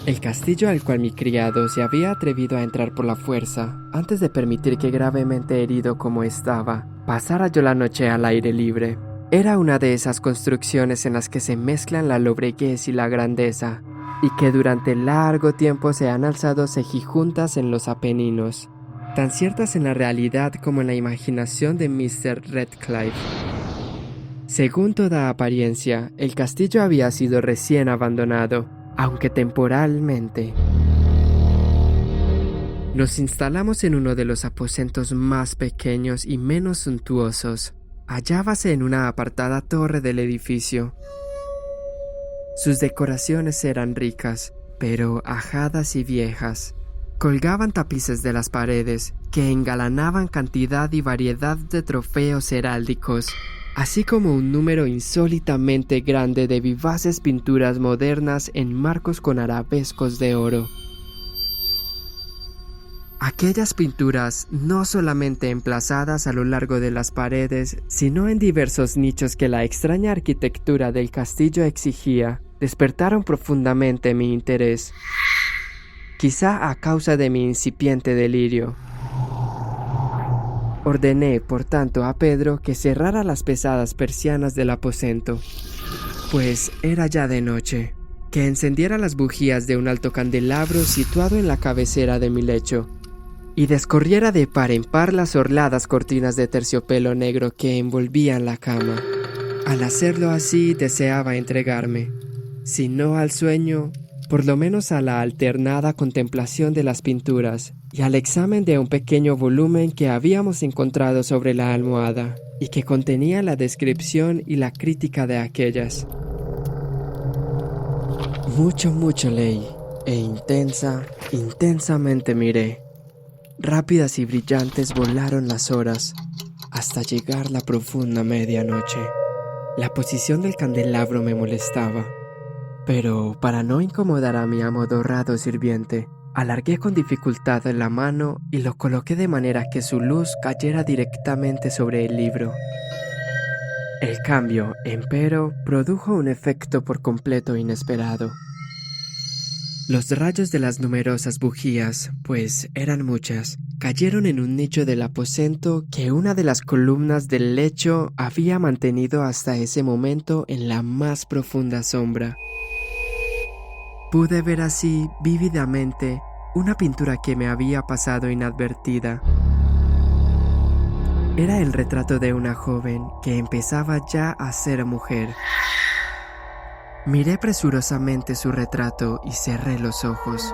El castillo al cual mi criado se había atrevido a entrar por la fuerza, antes de permitir que gravemente herido como estaba, pasara yo la noche al aire libre. Era una de esas construcciones en las que se mezclan la lobreguez y la grandeza, y que durante largo tiempo se han alzado cejijuntas en los Apeninos, tan ciertas en la realidad como en la imaginación de Mr. Redcliffe. Según toda apariencia, el castillo había sido recién abandonado, aunque temporalmente. Nos instalamos en uno de los aposentos más pequeños y menos suntuosos. Hallábase en una apartada torre del edificio. Sus decoraciones eran ricas, pero ajadas y viejas. Colgaban tapices de las paredes que engalanaban cantidad y variedad de trofeos heráldicos, así como un número insólitamente grande de vivaces pinturas modernas en marcos con arabescos de oro. Aquellas pinturas, no solamente emplazadas a lo largo de las paredes, sino en diversos nichos que la extraña arquitectura del castillo exigía, despertaron profundamente mi interés, quizá a causa de mi incipiente delirio. Ordené, por tanto, a Pedro que cerrara las pesadas persianas del aposento, pues era ya de noche, que encendiera las bujías de un alto candelabro situado en la cabecera de mi lecho, y descorriera de par en par las orladas cortinas de terciopelo negro que envolvían la cama. Al hacerlo así deseaba entregarme, si no al sueño, por lo menos a la alternada contemplación de las pinturas y al examen de un pequeño volumen que habíamos encontrado sobre la almohada y que contenía la descripción y la crítica de aquellas. Mucho leí e intensamente miré. Rápidas y brillantes volaron las horas hasta llegar la profunda medianoche. La posición del candelabro me molestaba, pero para no incomodar a mi amodorrado sirviente, alargué con dificultad la mano y lo coloqué de manera que su luz cayera directamente sobre el libro. El cambio, empero, produjo un efecto por completo inesperado. Los rayos de las numerosas bujías, pues eran muchas, cayeron en un nicho del aposento que una de las columnas del lecho había mantenido hasta ese momento en la más profunda sombra. Pude ver así, vívidamente, una pintura que me había pasado inadvertida. Era el retrato de una joven que empezaba ya a ser mujer. Miré presurosamente su retrato y cerré los ojos.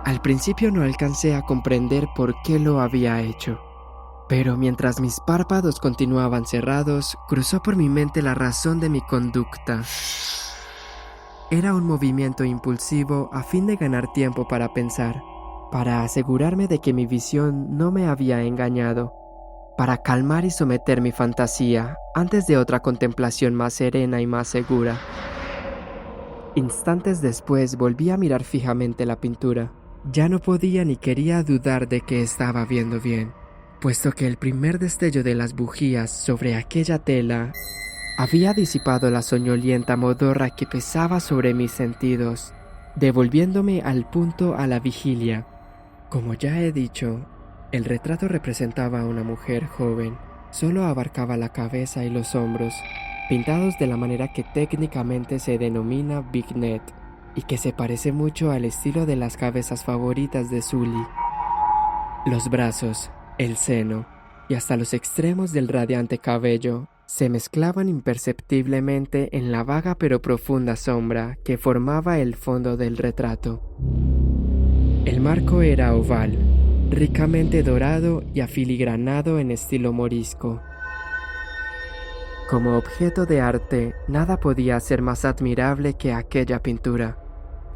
Al principio no alcancé a comprender por qué lo había hecho, pero mientras mis párpados continuaban cerrados, cruzó por mi mente la razón de mi conducta. Era un movimiento impulsivo a fin de ganar tiempo para pensar, para asegurarme de que mi visión no me había engañado, para calmar y someter mi fantasía antes de otra contemplación más serena y más segura. Instantes después volví a mirar fijamente la pintura. Ya no podía ni quería dudar de que estaba viendo bien, puesto que el primer destello de las bujías sobre aquella tela había disipado la soñolienta modorra que pesaba sobre mis sentidos, devolviéndome al punto a la vigilia. Como ya he dicho, el retrato representaba a una mujer joven, solo abarcaba la cabeza y los hombros, pintados de la manera que técnicamente se denomina vignette, y que se parece mucho al estilo de las cabezas favoritas de Sully. Los brazos, el seno y hasta los extremos del radiante cabello se mezclaban imperceptiblemente en la vaga pero profunda sombra que formaba el fondo del retrato. El marco era oval, ricamente dorado y afiligranado en estilo morisco. Como objeto de arte, nada podía ser más admirable que aquella pintura.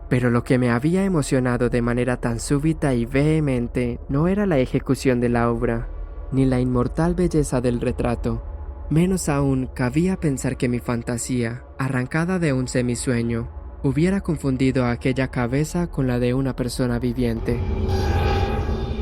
Pero lo que me había emocionado de manera tan súbita y vehemente no era la ejecución de la obra, ni la inmortal belleza del retrato. Menos aún cabía pensar que mi fantasía, arrancada de un semisueño, hubiera confundido aquella cabeza con la de una persona viviente.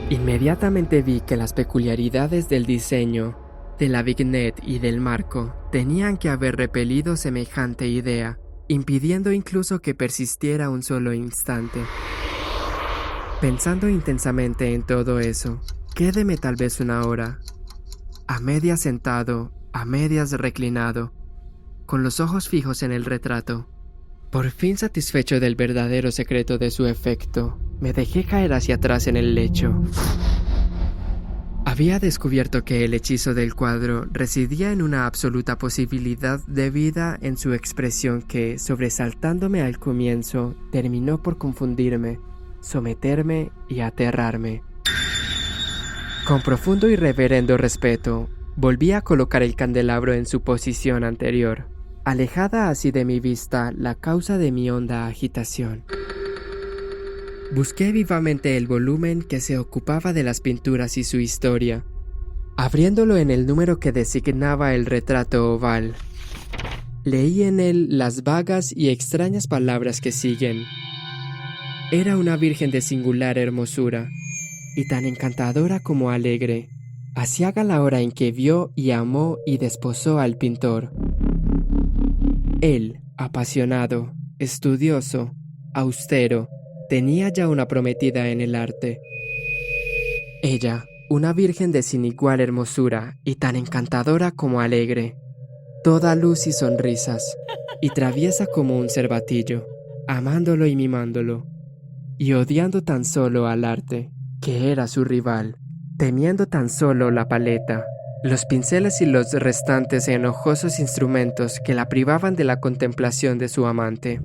Inmediatamente vi que las peculiaridades del diseño, de la vignette y del marco tenían que haber repelido semejante idea, impidiendo incluso que persistiera un solo instante. Pensando intensamente en todo eso, quédeme tal vez una hora, a medias sentado, a medias reclinado, con los ojos fijos en el retrato. Por fin satisfecho del verdadero secreto de su efecto, me dejé caer hacia atrás en el lecho. Había descubierto que el hechizo del cuadro residía en una absoluta posibilidad de vida en su expresión que, sobresaltándome al comienzo, terminó por confundirme, someterme y aterrarme. Con profundo y reverendo respeto, volví a colocar el candelabro en su posición anterior, alejada así de mi vista la causa de mi honda agitación. Busqué vivamente el volumen que se ocupaba de las pinturas y su historia, abriéndolo en el número que designaba el retrato oval. Leí en él las vagas y extrañas palabras que siguen. Era una virgen de singular hermosura, y tan encantadora como alegre, aciaga la hora en que vio y amó y desposó al pintor. Él, apasionado, estudioso, austero, tenía ya una prometida en el arte. Ella, una virgen de sin igual hermosura y tan encantadora como alegre, toda luz y sonrisas, y traviesa como un cervatillo, amándolo y mimándolo, y odiando tan solo al arte, que era su rival, temiendo tan solo la paleta, los pinceles y los restantes enojosos instrumentos que la privaban de la contemplación de su amante.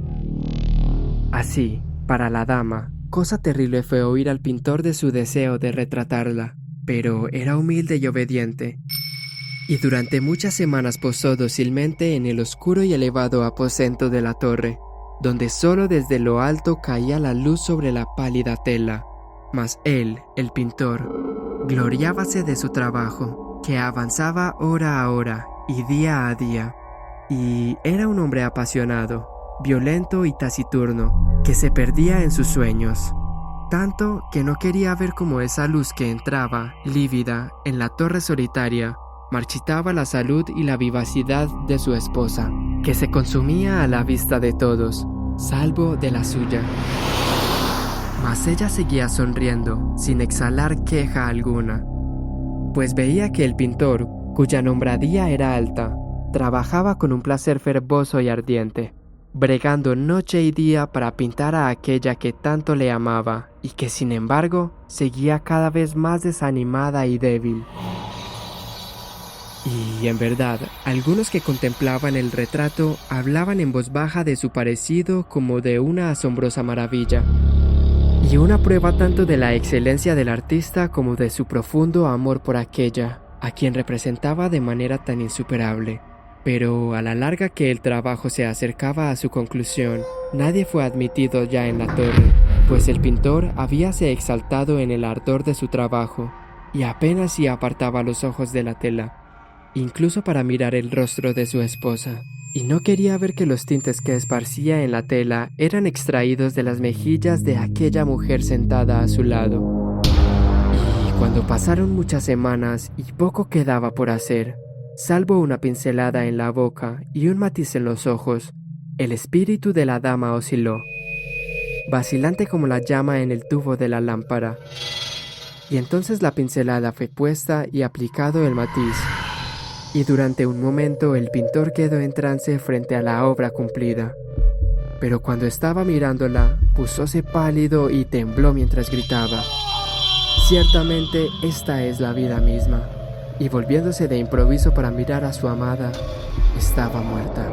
Así, para la dama, cosa terrible fue oír al pintor de su deseo de retratarla, pero era humilde y obediente, y durante muchas semanas posó dócilmente en el oscuro y elevado aposento de la torre, donde solo desde lo alto caía la luz sobre la pálida tela. Mas él, el pintor, gloriábase de su trabajo, que avanzaba hora a hora y día a día, y era un hombre apasionado, violento y taciturno, que se perdía en sus sueños, tanto que no quería ver cómo esa luz que entraba, lívida, en la torre solitaria, marchitaba la salud y la vivacidad de su esposa, que se consumía a la vista de todos, salvo de la suya. Mas ella seguía sonriendo, sin exhalar queja alguna, pues veía que el pintor, cuya nombradía era alta, trabajaba con un placer fervoso y ardiente, bregando noche y día para pintar a aquella que tanto le amaba y que sin embargo seguía cada vez más desanimada y débil. Y en verdad, algunos que contemplaban el retrato hablaban en voz baja de su parecido como de una asombrosa maravilla, y una prueba tanto de la excelencia del artista como de su profundo amor por aquella, a quien representaba de manera tan insuperable. Pero a la larga que el trabajo se acercaba a su conclusión, nadie fue admitido ya en la torre, pues el pintor habíase exaltado en el ardor de su trabajo, y apenas si apartaba los ojos de la tela, incluso para mirar el rostro de su esposa, y no quería ver que los tintes que esparcía en la tela eran extraídos de las mejillas de aquella mujer sentada a su lado. Y cuando pasaron muchas semanas y poco quedaba por hacer, salvo una pincelada en la boca y un matiz en los ojos, el espíritu de la dama osciló, vacilante como la llama en el tubo de la lámpara. Y entonces la pincelada fue puesta y aplicado el matiz, y durante un momento el pintor quedó en trance frente a la obra cumplida. Pero cuando estaba mirándola, púsose pálido y tembló mientras gritaba: «Ciertamente esta es la vida misma», y volviéndose de improviso para mirar a su amada, estaba muerta.